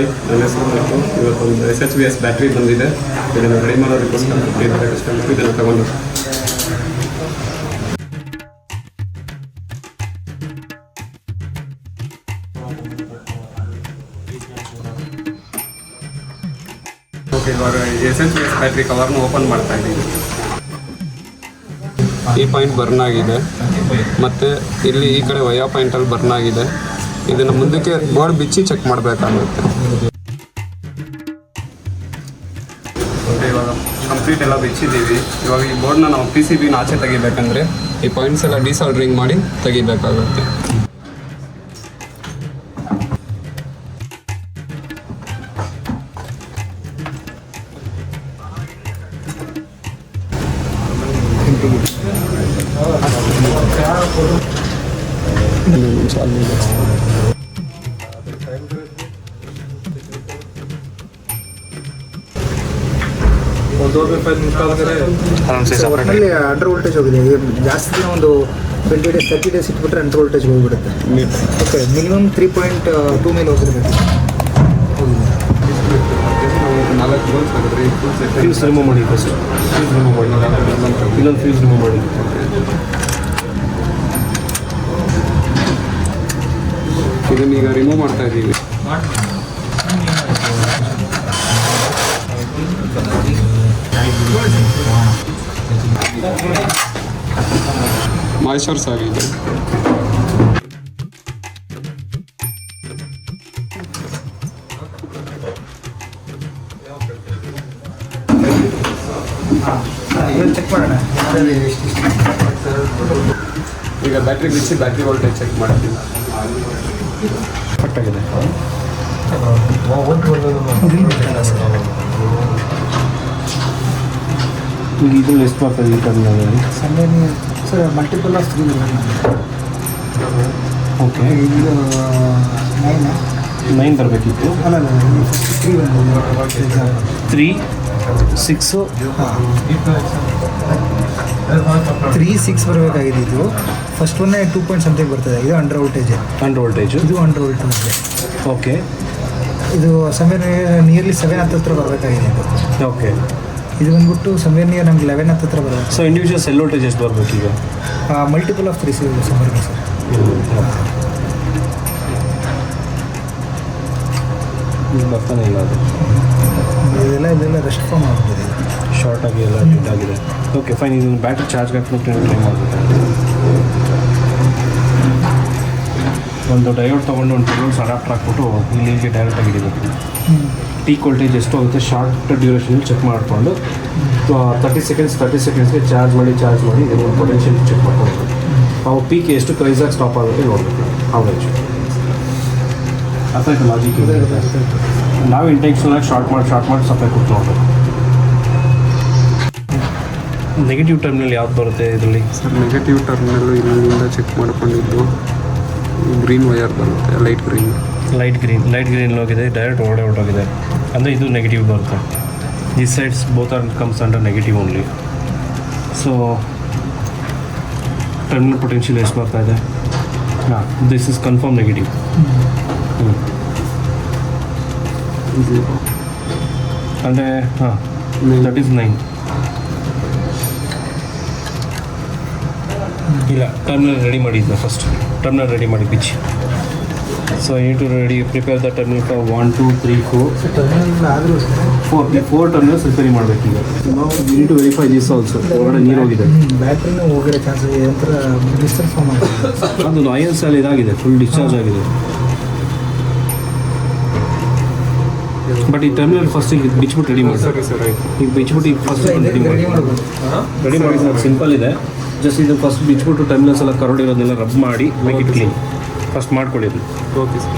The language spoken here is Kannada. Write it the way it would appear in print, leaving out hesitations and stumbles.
ಹಾಯ್, ನನ್ನ ಹೆಸರು ಮತ್ತು ಇವತ್ತೊಂದು SHVS ಬ್ಯಾಟ್ರಿ ಬಂದಿದೆ. ಇದನ್ನು ರೆಡಿ ಮಾಡೋದಕ್ಕೋಸ್ಕರ ಇದನ್ನು ತಗೊಂಡು ಓಕೆ, ಇವಾಗ SHVS ಬ್ಯಾಟ್ರಿ ಕವರ್ನ ಓಪನ್ ಮಾಡ್ತಾ ಇದ್ದೀವಿ. ಈ ಪಾಯಿಂಟ್ ಬರ್ನ್ ಆಗಿದೆ ಮತ್ತು ಇಲ್ಲಿ ಈ ಕಡೆ ವಯಾ ಪಾಯಿಂಟಲ್ಲಿ ಬರ್ನ್ ಆಗಿದೆ. ಇದನ್ನು ಮುಂದಕ್ಕೆ ಬೋರ್ಡ್ ಬಿಚ್ಚಿ ಚೆಕ್ ಮಾಡಬೇಕಾಗುತ್ತೆ. ಇವಾಗ ಕಂಪ್ಲೀಟ್ ಎಲ್ಲ ಬಿಚ್ಚಿದ್ದೀವಿ. ಇವಾಗ ಈ ಬೋರ್ಡ್ನ ನಾವು PCBನ ಆಚೆ ತೆಗಿಬೇಕಂದ್ರೆ ಈ ಪಾಯಿಂಟ್ಸ್ ಎಲ್ಲ ಡಿಸಾಲ್ಡ್ರಿಂಗ್ ಮಾಡಿ ತೆಗಿಬೇಕಾಗುತ್ತೆ. ಒಟ್ಟಿನಲ್ಲಿ ಅಂಡರ್ ವೋಲ್ಟೇಜ್ ಹೋಗಿದೆ. ಜಾಸ್ತಿ ದಿನ ಒಂದು 20 days 30 days ಇಟ್ಬಿಟ್ರೆ ಅಂಡರ್ ವೋಲ್ಟೇಜ್ ಹೋಗಿಬಿಡುತ್ತೆ. ಓಕೆ, ಮಿನಿಮಮ್ 3.2 ಮೇಲೆ ಹೋಗಿರ್ಬೇಕು. ಫ್ಯೂಸ್ ರಿಮೂವ್ ಮಾಡಿ, ಫಸ್ಟ್ ಫ್ಯೂಸ್ ರಿಮೂವ್ ಮಾಡಿ, ಇನ್ನೊಂದು ಫ್ಯೂಸ್ ರಿಮೂವ್ ಮಾಡಿ. ಇದನ್ನ ಈಗ ರಿಮೂವ್ ಮಾಡ್ತಾ ಇದ್ದೀವಿ. ಮಾಯಿಶ್ಚರ್ಸ್ ಆಗಿದೆ. ಚೆಕ್ ಮಾಡೋಣ. ಈಗ ಬ್ಯಾಟ್ರಿ ಬಿಚ್ಚಿ ಬ್ಯಾಟ್ರಿ ವೋಲ್ಟೇಜ್ ಚೆಕ್ ಮಾಡ್ತೀವಿ. ಕರೆಕ್ಟಾಗಿದೆ. ಈಗ ಇದನ್ನು ಎಷ್ಟು ಬರ್ತದೆ ಈ terminal? Sir multiple of 3. Okay, ಇದು 9 ಬರಬೇಕಿತ್ತು. ಅಲ್ಲ 3 6 3 6 ಬರಬೇಕಾಗಿದೆ. ಇದು ಫಸ್ಟ್ ಒನ್ನೇ 2 ಪಾಯಿಂಟ್ ಸಮಥಿಂಗ್ ಬರ್ತದೆ. ಇದು ಅಂಡರ್ ವೋಲ್ಟೇಜ್. Under voltage. ಇದು ಅಂಡರ್ ವೋಲ್ಟೇಜ್. ಓಕೆ, ಇದು ಸಮಯ ನಿಯರ್ಲಿ 7 ಹತ್ತಿರ ಬರಬೇಕಾಗಿದೆ. ಇದು ಓಕೆ, ಇದು ಬಂದ್ಬಿಟ್ಟು ಸಮಯ ನಿಯರ್ ನಮ್ಗೆ 11 ಹತ್ತಿರ ಬರಬೇಕು. ಸೊ ಇಂಡಿವಿಜುವಲ್ ಸೆಲ್ ವೋಲ್ಟೇಜ್ ಎಷ್ಟು ಬರಬೇಕು ಈಗ? ಮಲ್ಟಿಪಲ್ ಆಫ್ 3 ಸಮರ್ಗೆ ಸರ್. ಬರ್ತಾನೆ ಇಲ್ಲ ಅದು. ಇದೆಲ್ಲ ರೆಸ್ಟ್ ಫಾರ್ಮ್ ಆಗ್ತದೆ. ಶಾರ್ಟ್ ಆಗಿ ಎಲ್ಲ ಡೆಡ್ ಆಗಿದೆ. Okay fine. ಇದನ್ನು ಬ್ಯಾಟ್ರಿ ಚಾರ್ಜ್ ಹಾಕ್ಬಿಟ್ಟು ಟ್ರೈ ಮಾಡಬೇಕು. ಒಂದು ಡಯೋಡ್ ತೊಗೊಂಡು ಒಂದು ಟೂಲ್ಸ್ ಅಡಾಪ್ಟರ್ ಹಾಕ್ಬಿಟ್ಟು ಇಲ್ಲಿಗೆ ಡೈರೆಕ್ಟಾಗಿ ಹಿಡಿಬೇಕು. ಪೀಕ್ ವೋಲ್ಟೇಜ್ ಎಷ್ಟು ಹೋಗುತ್ತೆ ಶಾರ್ಟ್ ಡ್ಯೂರೇಷನಲ್ಲಿ ಚೆಕ್ ಮಾಡಿಕೊಂಡು 30 ಸೆಕೆಂಡ್ಸ್ಗೆ ಚಾರ್ಜ್ ಮಾಡಿ ಇದನ್ನು ಪೊಟೆನ್ಷಿಯಲ್ ಚೆಕ್ ಮಾಡ್ಕೊಳ್ಬೇಕು. ಅವು ಪೀಕ್ ಎಷ್ಟು ಕ್ರೈಸಾಗಿ ಸ್ಟಾಪ್ ಆಗುತ್ತೆ ನೋಡಬೇಕು. ಅವರೇಜ್ ಅರ್ಥಾಯ್ತು ಲಾಜಿಕ್ ಇದೆ. ನಾವು ಇಂಟೆನ್ಷನಲಾಗಿ ಶಾರ್ಟ್ ಮಾಡಿ ಸಪ್ಲೈ ಕೊಟ್ಟು ನೋಡಬೇಕು. ನೆಗೆಟಿವ್ ಟರ್ಮಿನಲ್ ಯಾವ್ದು ಬರುತ್ತೆ ಇದರಲ್ಲಿ? ಸರ್ ನೆಗೆಟಿವ್ ಟರ್ಮಿನಲ್ಲು ಇಲ್ಲಿಂದ ಚೆಕ್ ಮಾಡ್ಕೊಂಡಿದ್ದು ಗ್ರೀನ್ ವಯರ್ ಬರುತ್ತೆ. ಲೈಟ್ ಗ್ರೀನ್ ಹೋಗಿದೆ. ಡೈರೆಕ್ಟ್ ಹೊರಟೋಗಿದೆ ಅಂದರೆ ಇದು ನೆಗೆಟಿವ್ ಬರುತ್ತೆ. This sides both are comes under negative only. So terminal potential ಎಷ್ಟು ಬರ್ತಾ ಇದೆ? ಹಾಂ, ದಿಸ್ ಇಸ್ ಕನ್ಫರ್ಮ್ ನೆಗೆಟಿವ್. ಅಂದರೆ ಹಾಂ, ದಟ್ ಈಸ್ 9. ಇಲ್ಲ, ಟರ್ಮಿನಲ್ ರೆಡಿ ಮಾಡಿದ್ದೆ. ಫಸ್ಟ್ ಟರ್ಮಿನಲ್ ರೆಡಿ ಮಾಡಿ ಬಿಚ್ಚಿ. So you to ready prepare the terminal for 1 2 3 4 ಆದರೂ 4 ಟರ್ಮಿನಲ್ಸ್ ರಿಪೇರಿ ಮಾಡಬೇಕು. ಈಗ ನಾವು you to verify this also. ಹೊರಗಡೆ ನೀರು ಹೋಗಿದೆ, ಬ್ಯಾಟ್ರಿನೂ ಹೋಗಿರೋ ಚಾನ್ಸಸ್ ಒಂಥರ ಡಿಸ್ಟರ್ಬ್ ಫಾರ್ಮ್ ಆಗಿದೆ. ಅದು ಐಎನ್ಸ್ ಅಲ್ಲಿ ಇದಾಗಿದೆ, ಫುಲ್ ಡಿಸ್ಚಾರ್ಜ್ ಆಗಿದೆ. ಬಟ್ ಈ ಟರ್ಮಿನಲ್ ಫಸ್ಟ್ ಈಗ ಬಿಚ್ಬಿಟ್ಟು ರೆಡಿ ಮಾಡಿ. ಈಗ ಬಿಚ್ಬಿಟ್ಟು ಈಗ ಫಸ್ಟ್ ರೆಡಿ ಮಾಡಿ. ಸಿಂಪಲ್ ಇದೆ. ಜಸ್ಟ್ ಇದು ಫಸ್ಟ್ ಬಿಚ್ಬಿಟ್ಟು ಟರ್ಮಿನಲ್ಸ್ ಎಲ್ಲ ಕರೋಡಿರೋದನ್ನೆಲ್ಲ ರಬ್ ಮಾಡಿ ಮೇಕ್ ಇಟ್ ಕ್ಲೀನ್ ಫಸ್ಟ್ ಮಾಡ್ಕೊಳ್ಳಿ. Okay sir.